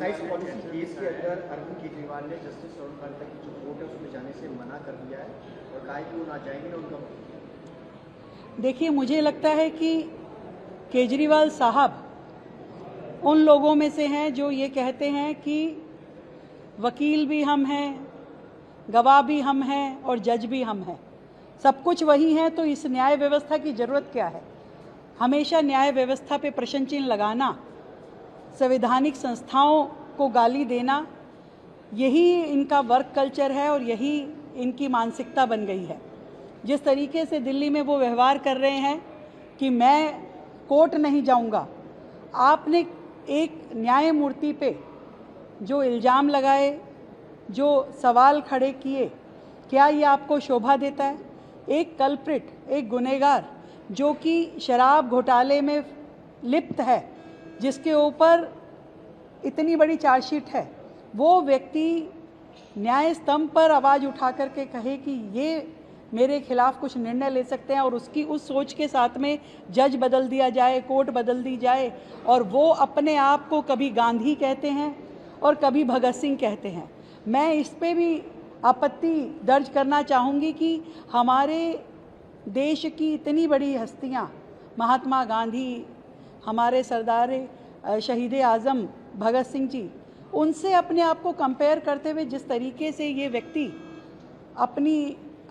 Excise policy case के अंदर अरविंद केजरीवाल ने जस्टिस तरुण भानोट की जो कोर्ट है उसमें जाने से मना कर दिया है और कहा है कि वो ना जाएंगे ना उनका। देखिए, मुझे लगता है कि केजरीवाल साहब उन लोगों में से हैं जो ये कहते हैं कि वकील भी हम हैं, गवाह भी हम हैं और जज भी हम हैं, सब कुछ वही है, तो इस न्याय व्यवस्था की ज़रूरत क्या है। हमेशा न्याय व्यवस्था पे प्रश्न चिन्ह लगाना, संवैधानिक संस्थाओं को गाली देना, यही इनका वर्क कल्चर है और यही इनकी मानसिकता बन गई है। जिस तरीके से दिल्ली में वो व्यवहार कर रहे हैं कि मैं कोर्ट नहीं जाऊंगा, आपने एक न्यायमूर्ति पे जो इल्ज़ाम लगाए, जो सवाल खड़े किए, क्या ये आपको शोभा देता है? एक कल्प्रिट, एक गुनहगार जो कि शराब घोटाले में लिप्त है, जिसके ऊपर इतनी बड़ी चार्जशीट है, वो व्यक्ति न्याय स्तंभ पर आवाज़ उठा करके कहे कि ये मेरे खिलाफ कुछ निर्णय ले सकते हैं और उसकी उस सोच के साथ में जज बदल दिया जाए, कोर्ट बदल दी जाए और वो अपने आप को कभी गांधी कहते हैं और कभी भगत सिंह कहते हैं। मैं इस पे भी आपत्ति दर्ज करना चाहूँगी कि हमारे देश की इतनी बड़ी हस्तियाँ, महात्मा गांधी, हमारे सरदार शहीद आज़म भगत सिंह जी, उनसे अपने आप को कंपेयर करते हुए जिस तरीके से ये व्यक्ति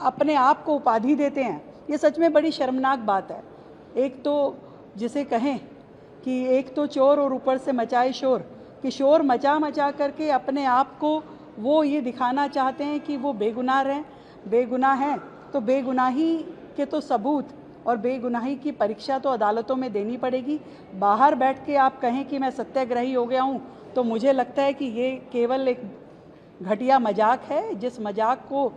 अपने आप को उपाधि देते हैं, ये सच में बड़ी शर्मनाक बात है। एक तो जिसे कहें कि एक तो चोर और ऊपर से मचाए शोर, कि शोर मचा करके अपने आप को वो ये दिखाना चाहते हैं कि वो बेगुनाह हैं, तो बेगुनाही के तो सबूत और बेगुनाही की परीक्षा तो अदालतों में देनी पड़ेगी। बाहर बैठ के आप कहें कि मैं सत्याग्रही हो गया हूँ, तो मुझे लगता है कि ये केवल एक घटिया मजाक है, जिस मजाक को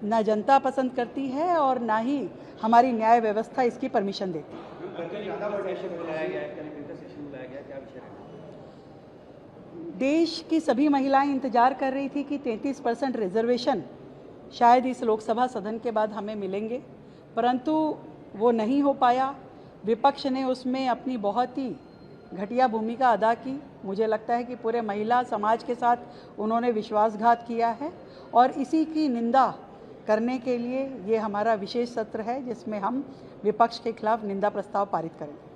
ना जनता पसंद करती है और ना ही हमारी न्याय व्यवस्था इसकी परमिशन देती है। देश की सभी महिलाएं इंतजार कर रही थी कि 33% रिजर्वेशन शायद इस लोकसभा सदन के बाद हमें मिलेंगे, परंतु वो नहीं हो पाया। विपक्ष ने उसमें अपनी बहुत ही घटिया भूमिका अदा की। मुझे लगता है कि पूरे महिला समाज के साथ उन्होंने विश्वासघात किया है और इसी की निंदा करने के लिए ये हमारा विशेष सत्र है, जिसमें हम विपक्ष के खिलाफ निंदा प्रस्ताव पारित करेंगे।